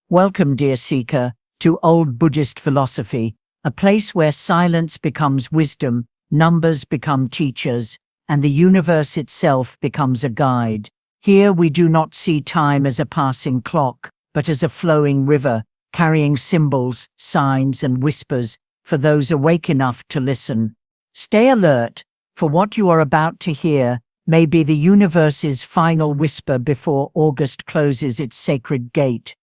Welcome, dear seeker, to old Buddhist philosophy, a place where silence becomes wisdom, numbers become teachers, and the universe itself becomes a guide. Here we do not see time as a passing clock, but as a flowing river, carrying symbols, signs, and whispers for those awake enough to listen. Stay alert, for what you are about to hear may be the universe's final whisper before August closes its sacred gate.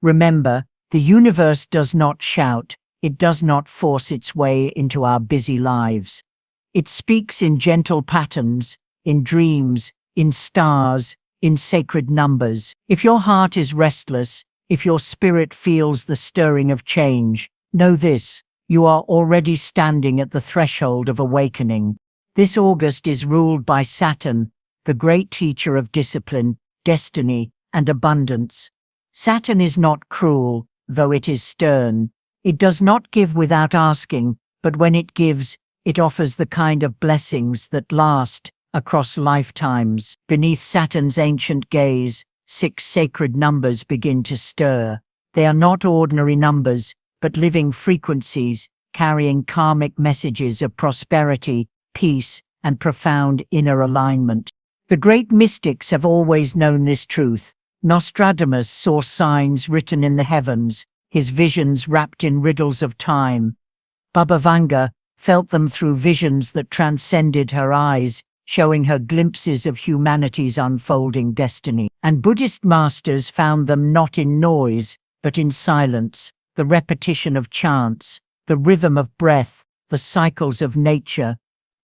Remember, the universe does not shout, it does not force its way into our busy lives. It speaks in gentle patterns, in dreams, in stars, in sacred numbers. If your heart is restless, if your spirit feels the stirring of change, know this: you are already standing at the threshold of awakening. This August is ruled by Saturn, the great teacher of discipline, destiny, and abundance. Saturn is not cruel, though it is stern. It does not give without asking, but when it gives, it offers the kind of blessings that last across lifetimes. Beneath Saturn's ancient gaze, 6 sacred numbers begin to stir. They are not ordinary numbers, but living frequencies, carrying karmic messages of prosperity, peace, and profound inner alignment. The great mystics have always known this truth. Nostradamus saw signs written in the heavens, his visions wrapped in riddles of time. Baba Vanga felt them through visions that transcended her eyes, showing her glimpses of humanity's unfolding destiny. And Buddhist masters found them not in noise, but in silence, the repetition of chants, the rhythm of breath, the cycles of nature.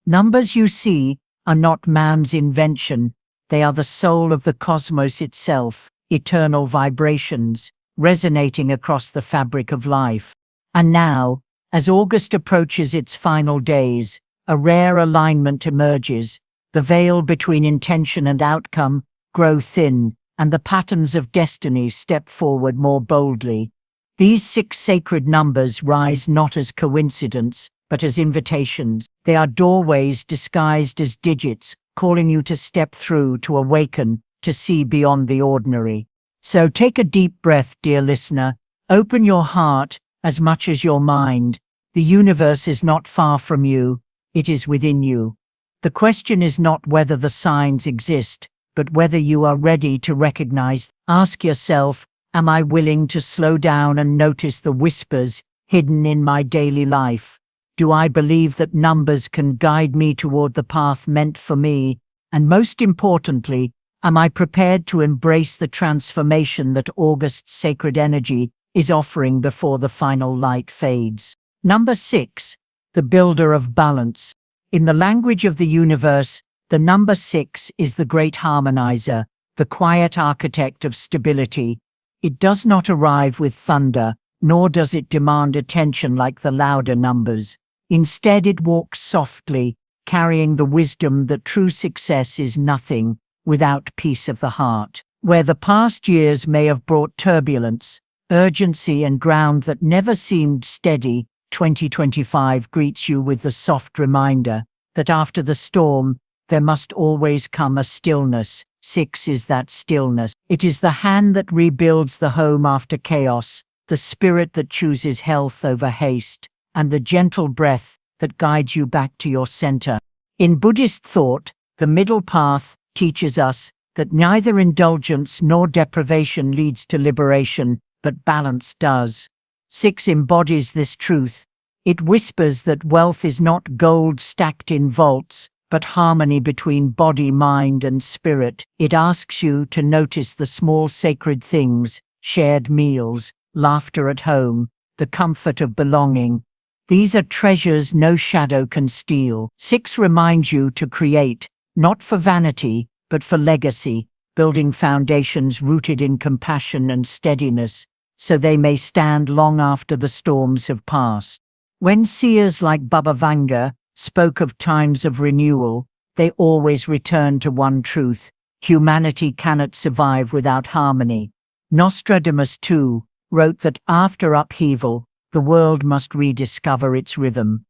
Numbers you see are not man's invention, they are the soul of the cosmos itself, eternal vibrations, resonating across the fabric of life. And now, as August approaches its final days, a rare alignment emerges. The veil between intention and outcome grows thin, and the patterns of destiny step forward more boldly. These 6 sacred numbers rise not as coincidence, but as invitations. They are doorways disguised as digits, calling you to step through, to awaken, to see beyond the ordinary. So take a deep breath, dear listener. Open your heart as much as your mind. The universe is not far from you, it is within you. The question is not whether the signs exist, but whether you are ready to recognize. Ask yourself, am I willing to slow down and notice the whispers hidden in my daily life? Do I believe that numbers can guide me toward the path meant for me? And most importantly, am I prepared to embrace the transformation that August's sacred energy is offering before the final light fades? Number 6, the builder of balance. In the language of the universe, the number 6 is the great harmonizer, the quiet architect of stability. It does not arrive with thunder, nor does it demand attention like the louder numbers. Instead, it walks softly, carrying the wisdom that true success is nothing without peace of the heart. Where the past years may have brought turbulence, urgency, and ground that never seemed steady, 2025 greets you with the soft reminder that after the storm, there must always come a stillness. 6 is that stillness. It is the hand that rebuilds the home after chaos, the spirit that chooses health over haste, and the gentle breath that guides you back to your center. In Buddhist thought, the middle path teaches us that neither indulgence nor deprivation leads to liberation, but balance does. 6 embodies this truth. It whispers that wealth is not gold stacked in vaults, but harmony between body, mind, and spirit. It asks you to notice the small sacred things, shared meals, laughter at home, the comfort of belonging. These are treasures no shadow can steal. 6 reminds you to create, not for vanity, but for legacy, building foundations rooted in compassion and steadiness, so they may stand long after the storms have passed. When seers like Baba Vanga spoke of times of renewal, they always returned to one truth: humanity cannot survive without harmony. Nostradamus, too, wrote that after upheaval, the world must rediscover its rhythm.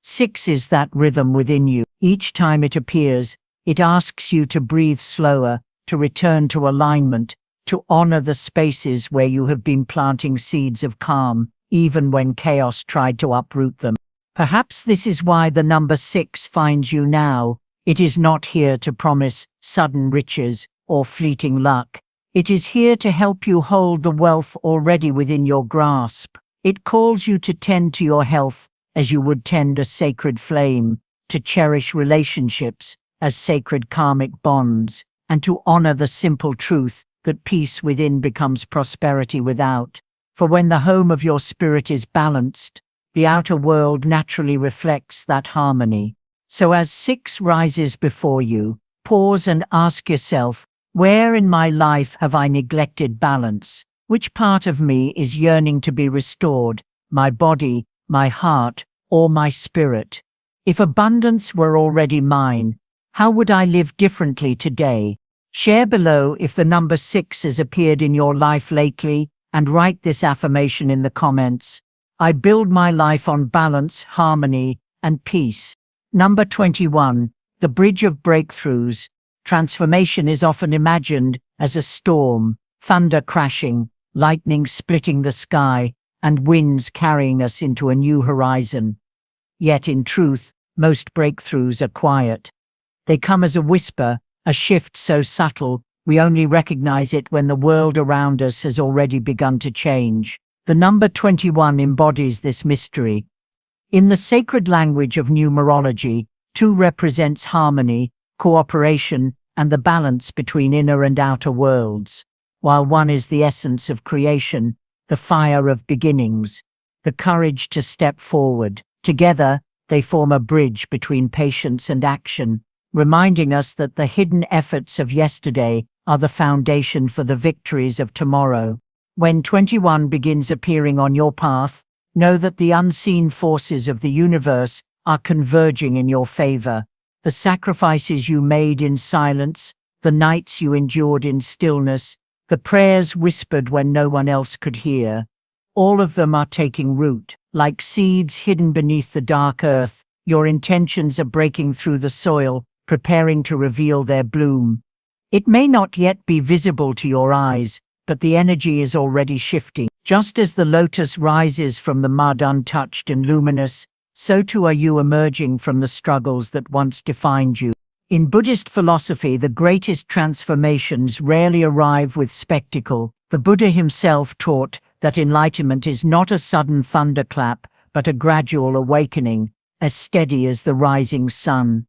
6 is that rhythm within you. Each time it appears, it asks you to breathe slower, to return to alignment, to honor the spaces where you have been planting seeds of calm, even when chaos tried to uproot them. Perhaps this is why the number 6 finds you now. It is not here to promise sudden riches or fleeting luck. It is here to help you hold the wealth already within your grasp. It calls you to tend to your health as you would tend a sacred flame, to cherish relationships as sacred karmic bonds, and to honor the simple truth that peace within becomes prosperity without. For when the home of your spirit is balanced, the outer world naturally reflects that harmony. So as 6 rises before you, pause and ask yourself, where in my life have I neglected balance? Which part of me is yearning to be restored, my body, my heart, or my spirit? If abundance were already mine, how would I live differently today? Share below if the number 6 has appeared in your life lately, and write this affirmation in the comments. I build my life on balance, harmony, and peace. Number 21. The Bridge of Breakthroughs. Transformation is often imagined as a storm, thunder crashing, lightning splitting the sky, and winds carrying us into a new horizon. Yet in truth, most breakthroughs are quiet. They come as a whisper, a shift so subtle, we only recognize it when the world around us has already begun to change. The number 21 embodies this mystery. In the sacred language of numerology, 2 represents harmony, cooperation, and the balance between inner and outer worlds, while 1 is the essence of creation, the fire of beginnings, the courage to step forward. Together, they form a bridge between patience and action, reminding us that the hidden efforts of yesterday are the foundation for the victories of tomorrow. When 21 begins appearing on your path, know that the unseen forces of the universe are converging in your favor. The sacrifices you made in silence, the nights you endured in stillness, the prayers whispered when no one else could hear, all of them are taking root. Like seeds hidden beneath the dark earth, your intentions are breaking through the soil, preparing to reveal their bloom. It may not yet be visible to your eyes, but the energy is already shifting. Just as the lotus rises from the mud untouched and luminous, so too are you emerging from the struggles that once defined you. In Buddhist philosophy, the greatest transformations rarely arrive with spectacle. The Buddha himself taught that enlightenment is not a sudden thunderclap, but a gradual awakening, as steady as the rising sun.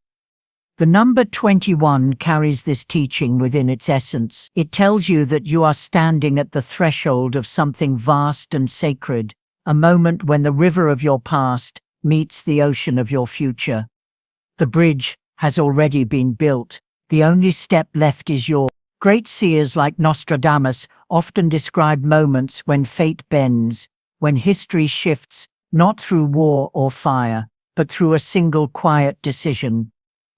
The number 21 carries this teaching within its essence. It tells you that you are standing at the threshold of something vast and sacred, a moment when the river of your past meets the ocean of your future. The bridge has already been built. The only step left is yours. Great seers like Nostradamus often describe moments when fate bends, when history shifts, not through war or fire, but through a single quiet decision.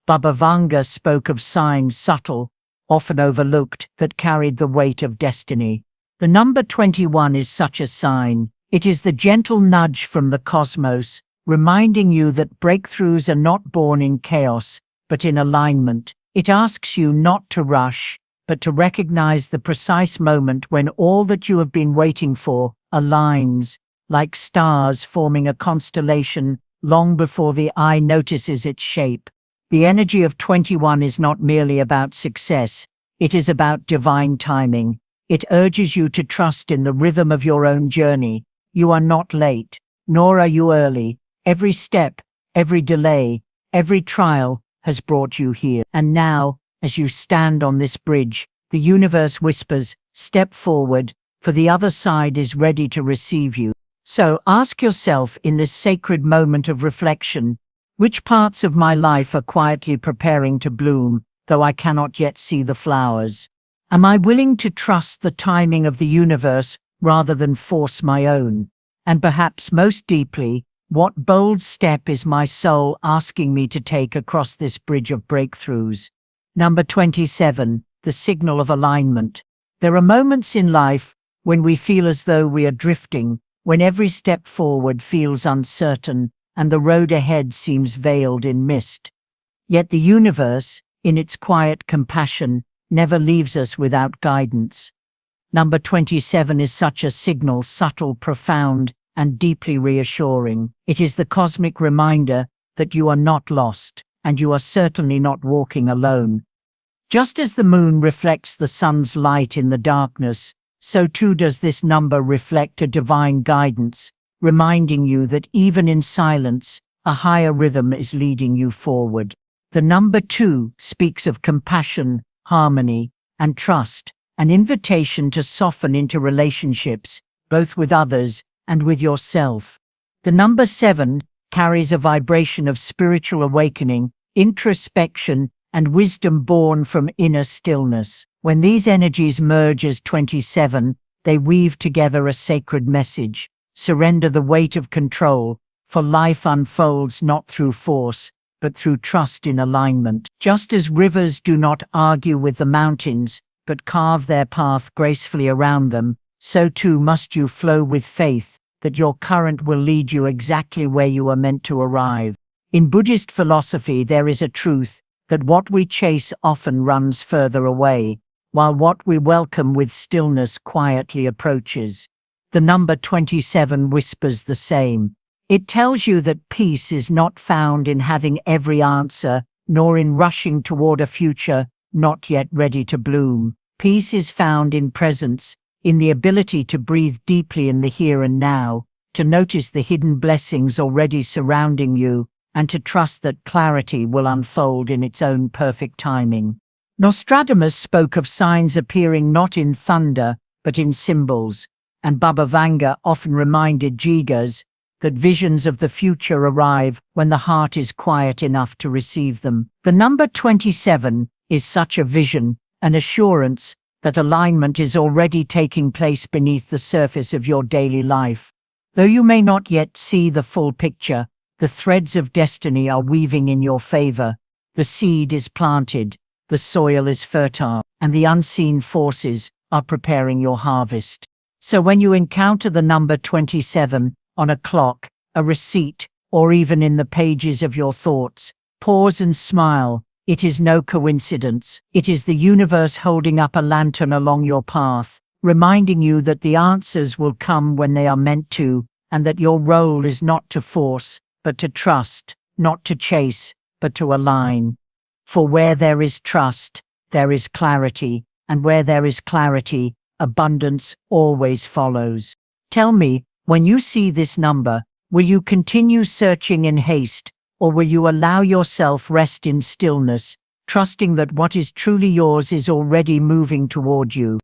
Baba Vanga spoke of signs subtle, often overlooked, that carried the weight of destiny. The number 21 is such a sign. It is the gentle nudge from the cosmos, reminding you that breakthroughs are not born in chaos, but in alignment. It asks you not to rush, but to recognize the precise moment when all that you have been waiting for aligns, like stars forming a constellation long before the eye notices its shape. The energy of 21 is not merely about success, it is about divine timing. It urges you to trust in the rhythm of your own journey. You are not late, nor are you early. Every step, every delay, every trial has brought you here. And now, as you stand on this bridge, the universe whispers, step forward, for the other side is ready to receive you. So ask yourself in this sacred moment of reflection, which parts of my life are quietly preparing to bloom, though I cannot yet see the flowers? Am I willing to trust the timing of the universe rather than force my own? And perhaps most deeply, what bold step is my soul asking me to take across this bridge of breakthroughs? Number 27, the signal of alignment. There are moments in life when we feel as though we are drifting, when every step forward feels uncertain, and the road ahead seems veiled in mist. Yet the universe, in its quiet compassion, never leaves us without guidance. Number 27 is such a signal, subtle, profound, and deeply reassuring. It is the cosmic reminder that you are not lost, and you are certainly not walking alone. Just as the moon reflects the sun's light in the darkness, so too does this number reflect a divine guidance, reminding you that even in silence, a higher rhythm is leading you forward. The number 2 speaks of compassion, harmony, and trust, an invitation to soften into relationships, both with others and with yourself. The number 7 carries a vibration of spiritual awakening, introspection, and wisdom born from inner stillness. When these energies merge as 27, they weave together a sacred message: surrender the weight of control, for life unfolds not through force, but through trust in alignment. Just as rivers do not argue with the mountains, but carve their path gracefully around them, so too must you flow with faith that your current will lead you exactly where you are meant to arrive. In Buddhist philosophy, there is a truth that what we chase often runs further away, while what we welcome with stillness quietly approaches. The number 27 whispers the same. It tells you that peace is not found in having every answer, nor in rushing toward a future not yet ready to bloom. Peace is found in presence, in the ability to breathe deeply in the here and now, to notice the hidden blessings already surrounding you, and to trust that clarity will unfold in its own perfect timing. Nostradamus spoke of signs appearing not in thunder, but in symbols, and Baba Vanga often reminded Jigas that visions of the future arrive when the heart is quiet enough to receive them. The number 27 is such a vision, an assurance that alignment is already taking place beneath the surface of your daily life. Though you may not yet see the full picture, the threads of destiny are weaving in your favor. The seed is planted, the soil is fertile, and the unseen forces are preparing your harvest. So when you encounter the number 27 on a clock, a receipt, or even in the pages of your thoughts, pause and smile. It is no coincidence. It is the universe holding up a lantern along your path, reminding you that the answers will come when they are meant to, and that your role is not to force, but to trust, not to chase, but to align. For where there is trust, there is clarity, and where there is clarity, abundance always follows. Tell me, when you see this number, will you continue searching in haste, or will you allow yourself rest in stillness, trusting that what is truly yours is already moving toward you?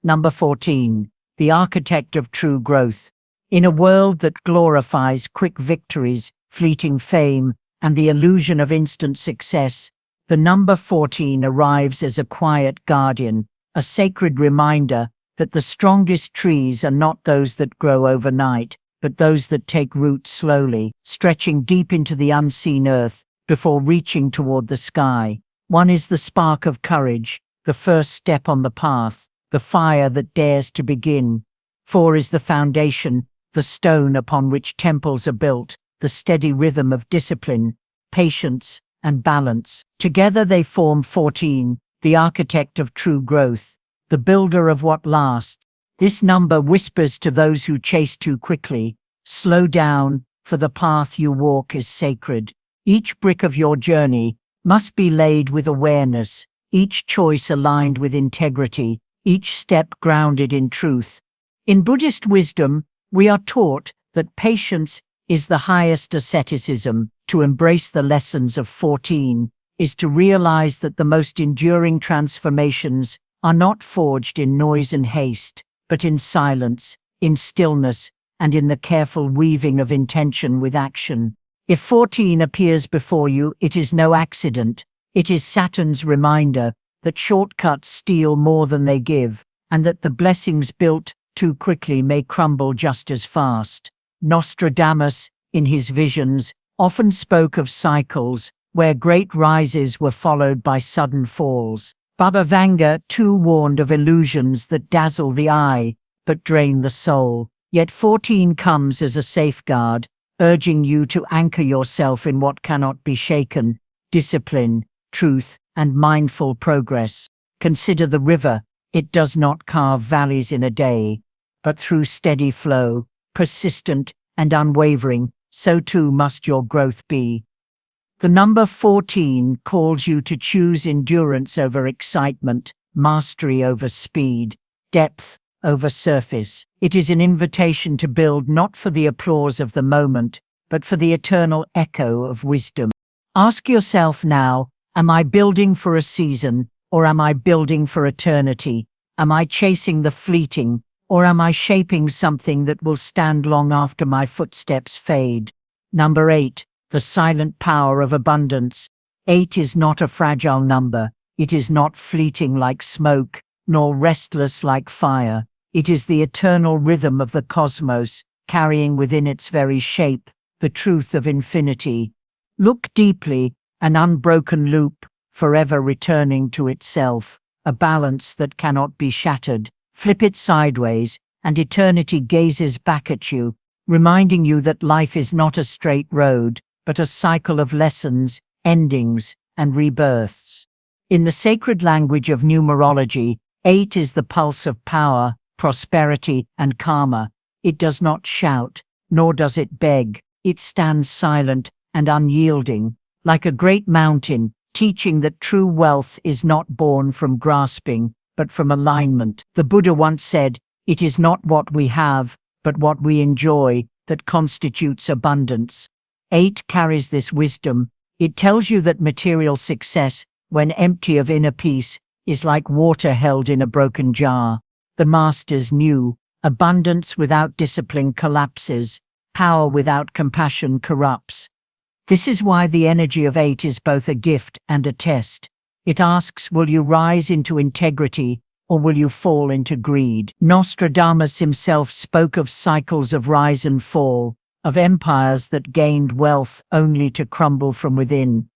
Number 14. The architect of true growth. In a world that glorifies quick victories, fleeting fame, and the illusion of instant success, the number 14 arrives as a quiet guardian, a sacred reminder that the strongest trees are not those that grow overnight, but those that take root slowly, stretching deep into the unseen earth before reaching toward the sky. One is the spark of courage, the first step on the path, the fire that dares to begin. 4 is the foundation, the stone upon which temples are built, the steady rhythm of discipline, patience, and balance. Together they form 14, the architect of true growth, the builder of what lasts. This number whispers to those who chase too quickly, slow down, for the path you walk is sacred. Each brick of your journey must be laid with awareness, each choice aligned with integrity, each step grounded in truth. In Buddhist wisdom, we are taught that patience is the highest asceticism. To embrace the lessons of 14 is to realize that the most enduring transformations are not forged in noise and haste, but in silence, in stillness, and in the careful weaving of intention with action. If 14 appears before you, it is no accident. It is Saturn's reminder that shortcuts steal more than they give, and that the blessings built too quickly may crumble just as fast. Nostradamus, in his visions, often spoke of cycles where great rises were followed by sudden falls. Baba Vanga too warned of illusions that dazzle the eye but drain the soul. Yet 14 comes as a safeguard, urging you to anchor yourself in what cannot be shaken: discipline, truth, and mindful progress. Consider the river. It does not carve valleys in a day, but through steady flow, persistent and unwavering, so too must your growth be. The number 14 calls you to choose endurance over excitement, mastery over speed, depth over surface. It is an invitation to build not for the applause of the moment, but for the eternal echo of wisdom. Ask yourself now, am I building for a season, or am I building for eternity? Am I chasing the fleeting, or am I shaping something that will stand long after my footsteps fade? Number 8, the silent power of abundance. 8 is not a fragile number. It is not fleeting like smoke, nor restless like fire. It is the eternal rhythm of the cosmos, carrying within its very shape the truth of infinity. Look deeply, an unbroken loop, forever returning to itself, a balance that cannot be shattered. Flip it sideways, and eternity gazes back at you, reminding you that life is not a straight road, but a cycle of lessons, endings, and rebirths. In the sacred language of numerology, 8 is the pulse of power, prosperity, and karma. It does not shout, nor does it beg. It stands silent and unyielding, like a great mountain, teaching that true wealth is not born from grasping, but from alignment. The Buddha once said, "It is not what we have, but what we enjoy, that constitutes abundance." 8 carries this wisdom. It tells you that material success, when empty of inner peace, is like water held in a broken jar. The masters knew, abundance without discipline collapses, power without compassion corrupts. This is why the energy of 8 is both a gift and a test. It asks, will you rise into integrity, or will you fall into greed? Nostradamus himself spoke of cycles of rise and fall, of empires that gained wealth only to crumble from within.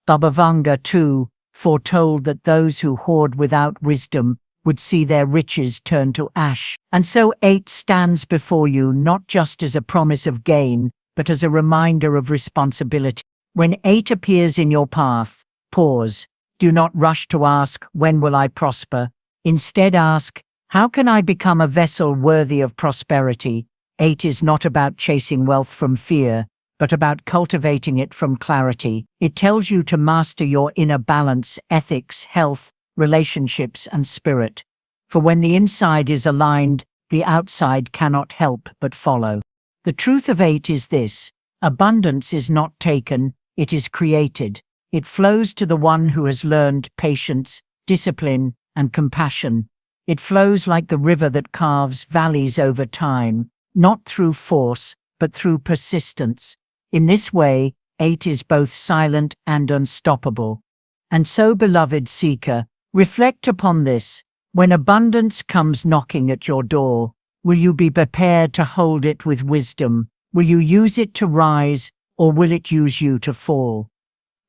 Baba Vanga, too, foretold that those who hoard without wisdom would see their riches turn to ash. And so 8 stands before you not just as a promise of gain, but as a reminder of responsibility. When 8 appears in your path, pause. Do not rush to ask, when will I prosper? Instead ask, how can I become a vessel worthy of prosperity? 8 is not about chasing wealth from fear, but about cultivating it from clarity. It tells you to master your inner balance, ethics, health, relationships, and spirit. For when the inside is aligned, the outside cannot help but follow. The truth of 8 is this: abundance is not taken, it is created. It flows to the one who has learned patience, discipline, and compassion. It flows like the river that carves valleys over time, not through force, but through persistence. In this way, 8 is both silent and unstoppable. And so, beloved seeker, reflect upon this. When abundance comes knocking at your door, will you be prepared to hold it with wisdom? Will you use it to rise, or will it use you to fall?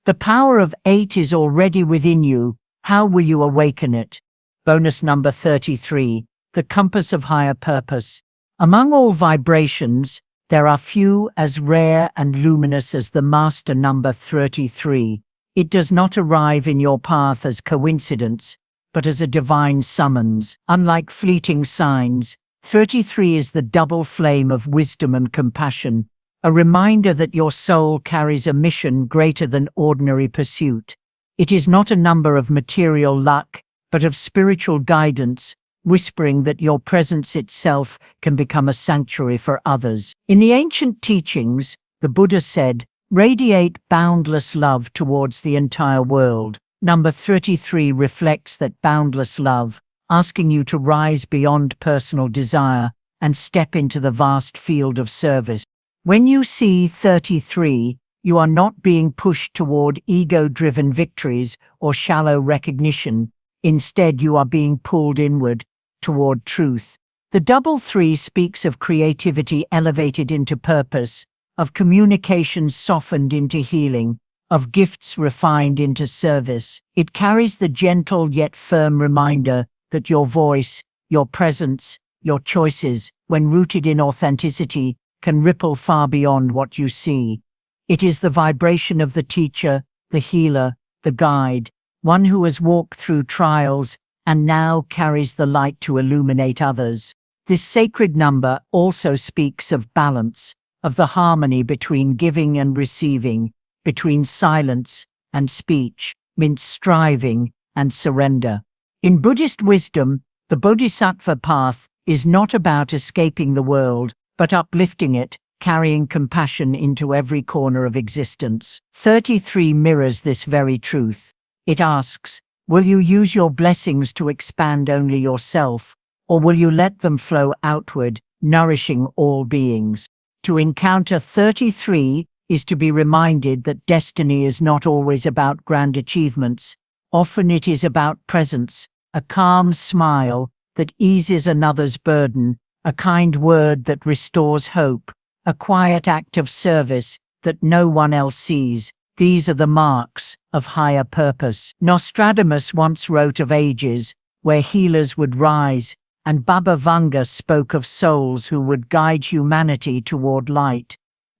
The power of 8 is already within you. How will you awaken it? Bonus number 33, the compass of higher purpose. Among all vibrations, there are few as rare and luminous as the master number 33. It does not arrive in your path as coincidence, but as a divine summons. Unlike fleeting signs, 33 is the double flame of wisdom and compassion, a reminder that your soul carries a mission greater than ordinary pursuit. It is not a number of material luck, but of spiritual guidance, whispering that your presence itself can become a sanctuary for others. In the ancient teachings, the Buddha said, radiate boundless love towards the entire world. Number 33 reflects that boundless love, asking you to rise beyond personal desire and step into the vast field of service. When you see 33, you are not being pushed toward ego-driven victories or shallow recognition. Instead, you are being pulled inward, toward truth. The double 3 speaks of creativity elevated into purpose, of communication softened into healing, of gifts refined into service. It carries the gentle yet firm reminder that your voice, your presence, your choices, when rooted in authenticity, can ripple far beyond what you see. It is the vibration of the teacher, the healer, the guide, one who has walked through trials and now carries the light to illuminate others. This sacred number also speaks of balance, of the harmony between giving and receiving, between silence and speech, means striving and surrender. In Buddhist wisdom, the Bodhisattva path is not about escaping the world, but uplifting it, carrying compassion into every corner of existence. 33 mirrors this very truth. It asks, will you use your blessings to expand only yourself, or will you let them flow outward, nourishing all beings? To encounter 33 is to be reminded that destiny is not always about grand achievements. Often it is about presence, a calm smile that eases another's burden, a kind word that restores hope, a quiet act of service that no one else sees. These are the marks of higher purpose. Nostradamus once wrote of ages where healers would rise, and Baba Vanga spoke of souls who would guide humanity toward light.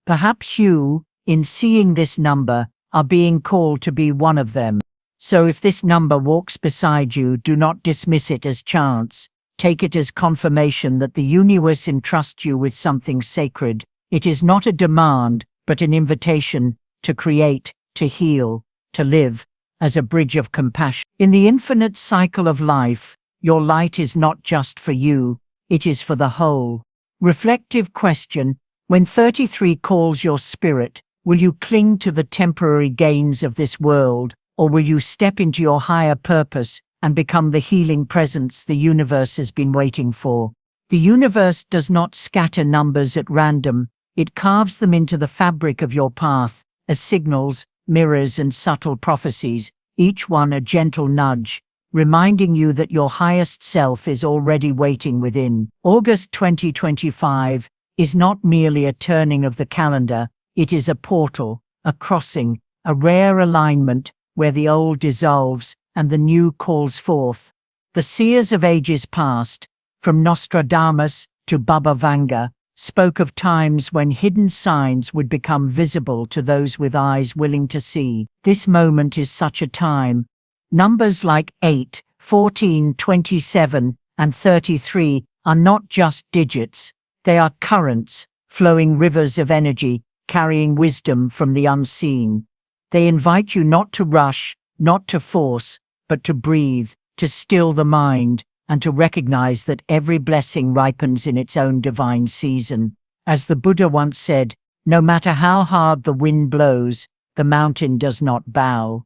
Perhaps you, in seeing this number, are being called to be one of them. So if this number walks beside you, do not dismiss it as chance. Take it as confirmation that the universe entrusts you with something sacred. It is not a demand, but an invitation to create, to heal, to live, as a bridge of compassion. In the infinite cycle of life, your light is not just for you, it is for the whole. Reflective question: when 33 calls your spirit, will you cling to the temporary gains of this world, or will you step into your higher purpose and become the healing presence the universe has been waiting for? The universe does not scatter numbers at random, it carves them into the fabric of your path, as signals, mirrors, and subtle prophecies, each one a gentle nudge, reminding you that your highest self is already waiting within. August 2025 is not merely a turning of the calendar, it is a portal, a crossing, a rare alignment where the old dissolves and the new calls forth. The seers of ages past, from Nostradamus to Baba Vanga, spoke of times when hidden signs would become visible to those with eyes willing to see. This moment is such a time. Numbers like 8, 14, 27, and 33 are not just digits, they are currents, flowing rivers of energy, carrying wisdom from the unseen. They invite you not to rush, not to force, but to breathe, to still the mind, and to recognize that every blessing ripens in its own divine season. As the Buddha once said, no matter how hard the wind blows, the mountain does not bow.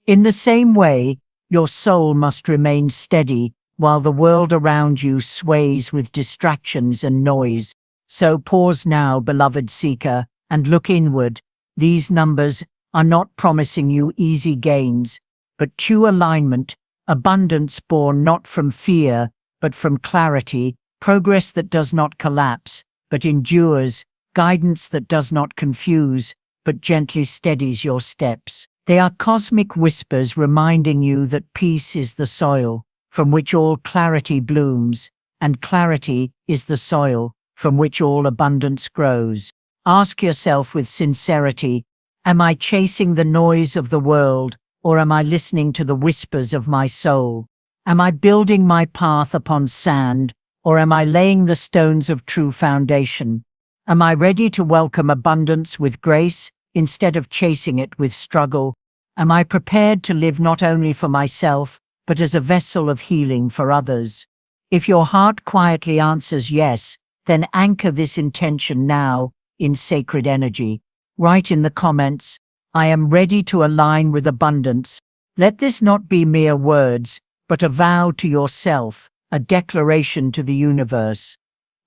In the same way, your soul must remain steady while the world around you sways with distractions and noise. So pause now, beloved seeker, and look inward. These numbers are not promising you easy gains, but true alignment, abundance born not from fear, but from clarity, progress that does not collapse, but endures, guidance that does not confuse, but gently steadies your steps. They are cosmic whispers reminding you that peace is the soil from which all clarity blooms, and clarity is the soil from which all abundance grows. Ask yourself with sincerity, am I chasing the noise of the world, or am I listening to the whispers of my soul? Am I building my path upon sand, or am I laying the stones of true foundation? Am I ready to welcome abundance with grace, instead of chasing it with struggle? Am I prepared to live not only for myself, but as a vessel of healing for others? If your heart quietly answers yes, then anchor this intention now in sacred energy. Write in the comments, I am ready to align with abundance. Let this not be mere words, but a vow to yourself, a declaration to the universe.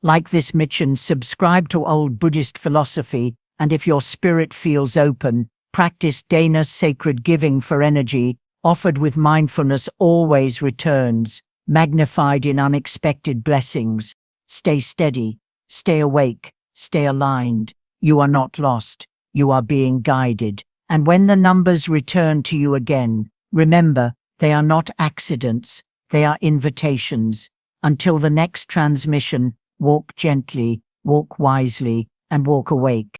Like this mission, subscribe to old Buddhist philosophy, and if your spirit feels open, practice Dana's sacred giving for energy, offered with mindfulness always returns, magnified in unexpected blessings. Stay steady, stay awake, stay aligned. You are not lost, you are being guided. And when the numbers return to you again, remember, they are not accidents, they are invitations. Until the next transmission, walk gently, walk wisely, and walk awake.